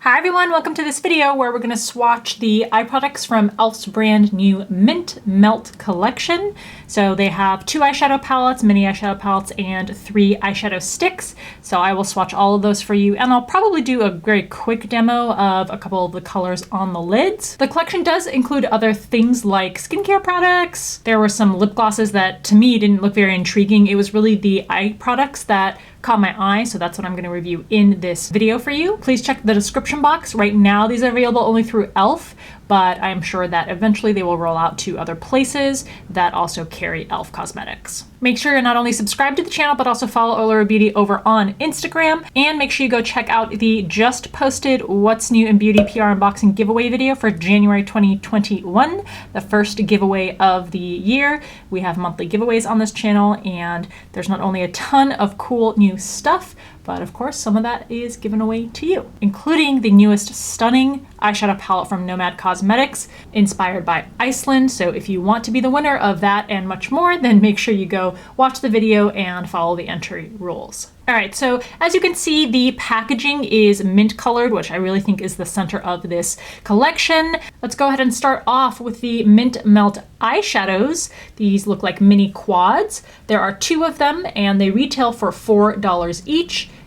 Hi everyone, welcome to this video where we're going to swatch the eye products from e.l.f.'s brand new Mint Melt collection. So they have 2 eyeshadow palettes, mini eyeshadow palettes, and 3 eyeshadow sticks. So I will swatch all of those for you, and I'll probably do a very quick demo of a couple of the colors on the lids. The collection does include other things like skincare products. There were some lip glosses that to me didn't look very intriguing. It was really the eye products that caught my eye, so that's what I'm going to review in this video for you. Please check the description box. Right now these are available only through e.l.f., but I'm sure that eventually they will roll out to other places that also carry e.l.f. cosmetics. Make sure you're not only subscribed to the channel, but also follow Allura Beauty over on Instagram, and make sure you go check out the just posted What's New in Beauty PR unboxing giveaway video for January 2021, the first giveaway of the year. We have monthly giveaways on this channel, and there's not only a ton of cool new stuff, but of course some of that is given away to you, including the newest stunning eyeshadow palette from Nomad Cosmetics, inspired by Iceland. So if you want to be the winner of that and much more, then make sure you go watch the video and follow the entry rules. All right, so as you can see, the packaging is mint colored, which I really think is the center of this collection. Let's go ahead and start off with the Mint Melt eyeshadows. These look like mini quads. There are 2 of them, and they retail for $4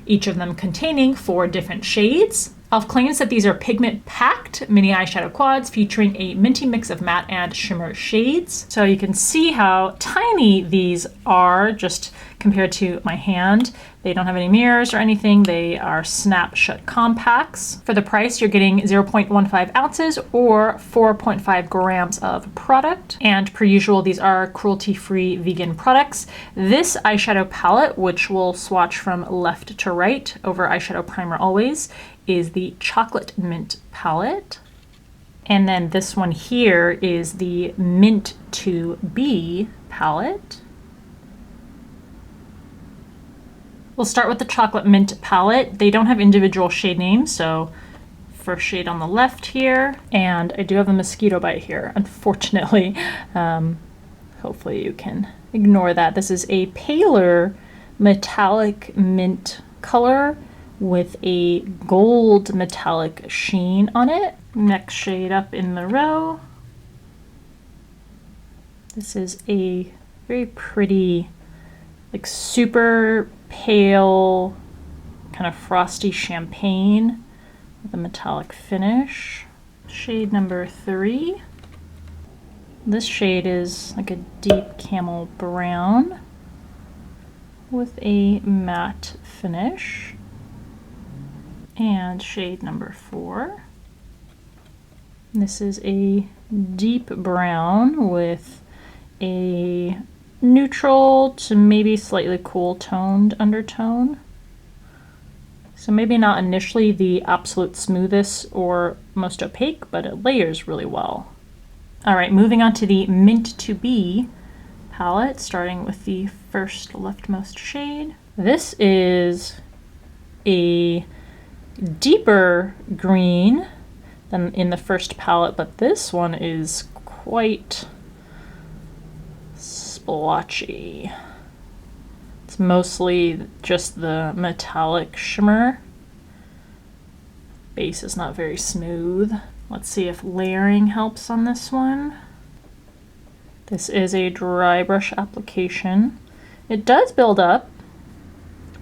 each of them containing 4 different shades. e.l.f. claims that these are pigment-packed mini eyeshadow quads featuring a minty mix of matte and shimmer shades. So you can see how tiny these are just compared to my hand. They don't have any mirrors or anything. They are snap-shut compacts. For the price, you're getting 0.15 ounces or 4.5 grams of product. And per usual, these are cruelty-free vegan products. This eyeshadow palette, which we'll swatch from left to right over eyeshadow primer always, is the Chocolate Mint palette. And then this one here is the Mint 2B palette. We'll start with the Chocolate Mint palette. They don't have individual shade names, so first shade on the left here. And I do have a mosquito bite here, unfortunately. Hopefully you can ignore that. This is a paler metallic mint color with a gold metallic sheen on it. Next shade up in the row. This is a very pretty, like super pale, kind of frosty champagne with a metallic finish. Shade number 3. This shade is like a deep camel brown with a matte finish. And shade number 4. This is a deep brown with a neutral to maybe slightly cool toned undertone. So maybe not initially the absolute smoothest or most opaque, but it layers really well. All right, moving on to the Mint 2B palette, starting with the first leftmost shade. This is a deeper green than in the first palette, but this one is quite splotchy. It's mostly just the metallic shimmer. Base is not very smooth. Let's see if layering helps on this one. This is a dry brush application. It does build up,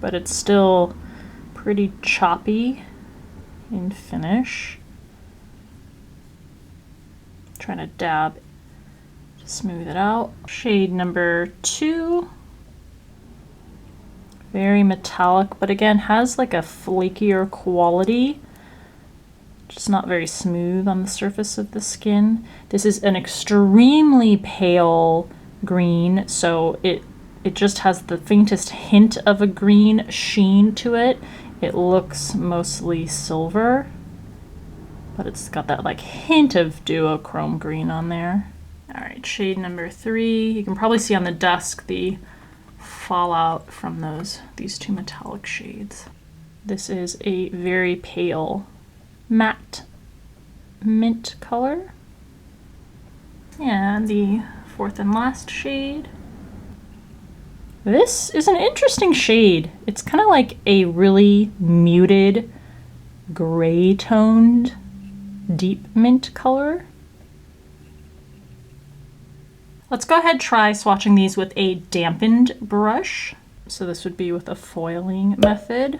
but it's still pretty choppy in finish. Trying to dab to smooth it out. Shade number 2. Very metallic, but again has like a flakier quality. Just not very smooth on the surface of the skin. This is an extremely pale green, so it just has the faintest hint of a green sheen to it. It looks mostly silver, but it's got that like hint of duochrome green on there. All right, shade number 3. You can probably see on the dusk the fallout from these 2 metallic shades. This is a very pale matte mint color. And the 4th and last shade. This is an interesting shade. It's kind of like a really muted, gray toned deep mint color. Let's go ahead and try swatching these with a dampened brush. So this would be with a foiling method.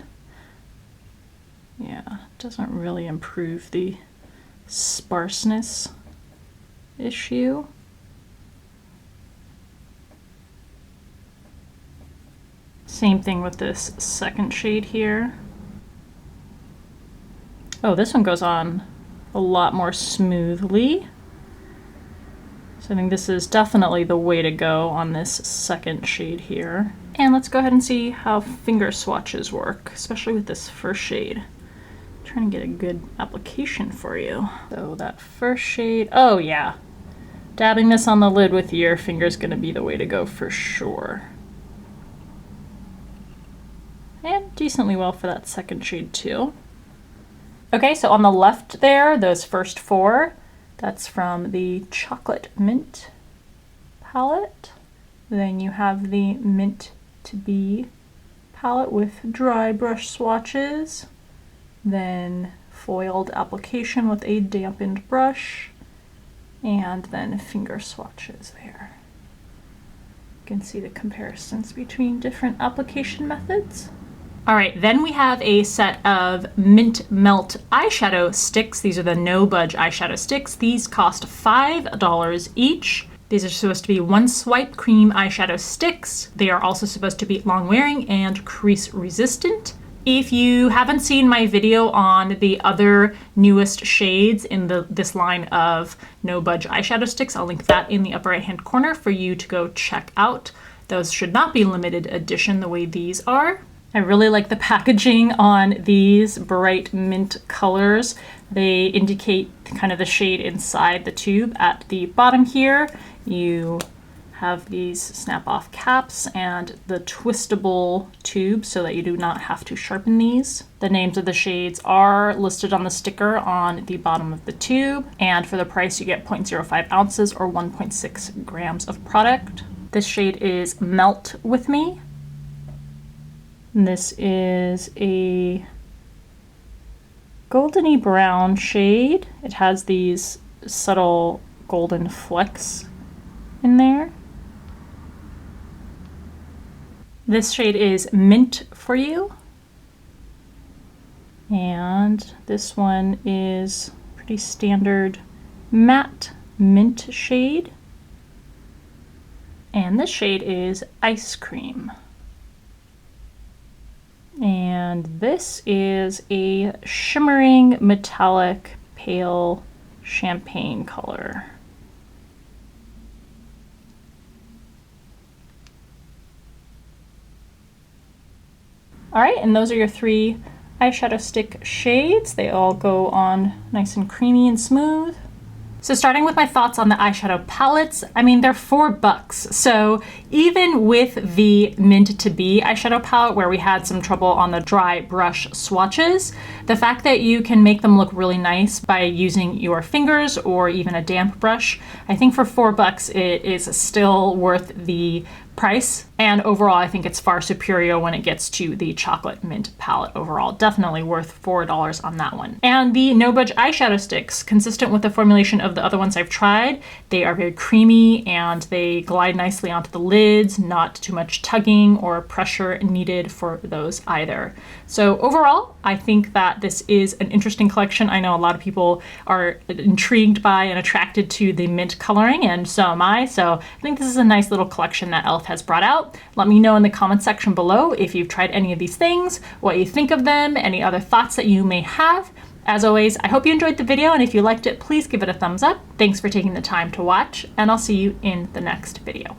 Yeah, it doesn't really improve the sparseness issue. Same thing with this second shade here. Oh, this one goes on a lot more smoothly. So I think this is definitely the way to go on this second shade here. And let's go ahead and see how finger swatches work, especially with this first shade. I'm trying to get a good application for you. So that first shade, oh yeah. Dabbing this on the lid with your finger is gonna be the way to go for sure. And decently well for that second shade too. Okay, so on the left there, those first four, that's from the Chocolate Mint palette. Then you have the Mint to Be palette with dry brush swatches. Then foiled application with a dampened brush. And then finger swatches there. You can see the comparisons between different application methods. All right, then we have a set of Mint Melt eyeshadow sticks. These are the No Budge eyeshadow sticks. These cost $5 each. These are supposed to be one swipe cream eyeshadow sticks. They are also supposed to be long wearing and crease resistant. If you haven't seen my video on the other newest shades in this line of No Budge eyeshadow sticks, I'll link that in the upper right hand corner for you to go check out. Those should not be limited edition the way these are. I really like the packaging on these bright mint colors. They indicate kind of the shade inside the tube. At the bottom here, you have these snap-off caps and the twistable tube so that you do not have to sharpen these. The names of the shades are listed on the sticker on the bottom of the tube, and for the price you get 0.05 ounces or 1.6 grams of product. This shade is Melt With Me. And this is a goldeny brown shade. It has these subtle golden flecks in there. This shade is Mint For You. And this one is pretty standard matte mint shade. And this shade is Ice Cream. And this is a shimmering metallic pale champagne color. All right, and those are your three eyeshadow stick shades. They all go on nice and creamy and smooth. So starting with my thoughts on the eyeshadow palettes, I mean, they're $4. So even with the Mint to Be eyeshadow palette where we had some trouble on the dry brush swatches, the fact that you can make them look really nice by using your fingers or even a damp brush, I think for $4 it is still worth the price. And overall, I think it's far superior when it gets to the Chocolate Mint palette overall. Definitely worth $4 on that one. And the No Budge eyeshadow sticks, consistent with the formulation of the other ones I've tried, they are very creamy and they glide nicely onto the lids, not too much tugging or pressure needed for those either. So overall, I think that this is an interesting collection. I know a lot of people are intrigued by and attracted to the mint coloring, and so am I. So I think this is a nice little collection that e.l.f. has brought out. Let me know in the comment section below if you've tried any of these things, what you think of them, any other thoughts that you may have. As always, I hope you enjoyed the video, and if you liked it, please give it a thumbs up. Thanks for taking the time to watch, and I'll see you in the next video.